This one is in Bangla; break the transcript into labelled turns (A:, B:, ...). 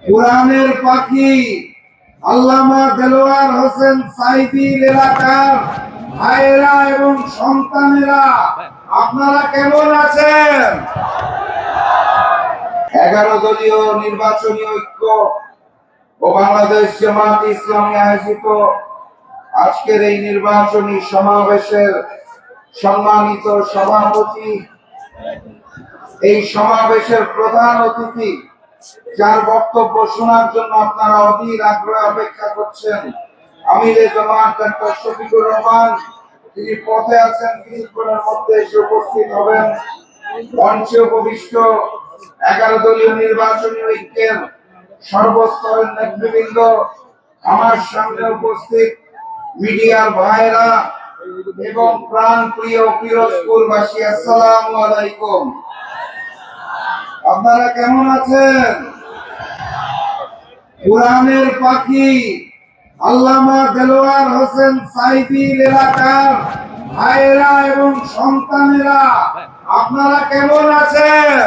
A: কোরআনের পাখি আল্লামা দেলোয়ার হোসেন সাইদির এলাকার ভাইয়েরা এবং সন্তানেরা আপনারা কেমন আছেন? 11 দলীয় নির্বাচনী ঐক্য ও বাংলাদেশ জামায়াতে ইসলামী আয়োজিত আজকের এই নির্বাচনী সমাবেশের সম্মানিত সভাপতি, এই সমাবেশের প্রধান অতিথি, যার বক্তব্য শোনার জন্য আপনারা অধীর আগ্রহে অপেক্ষা করছেন, আমিরে জামাত ডক্টর শফিকুর রহমান, তিনি পথে আছেন, কিছুক্ষণের মধ্যে এসে উপস্থিত হবেন। মঞ্চে উপবিষ্ট 11 দলীয় নির্বাচনী ঐক্যের সর্বস্তরের নেতৃবৃন্দ, আমার সামনে উপস্থিত মিডিয়ার ভাইরা এবং প্রাণ প্রিয় পিরোজপুরবাসী, আসসালামু আলাইকুম। আপনারা কেমন আছেন? কোরআনের পাখি আল্লামা দেলোয়ার হোসেন সাইদির এলাকার ভাইয়েরা এবং সন্তানেরা আপনারা কেমন আছেন?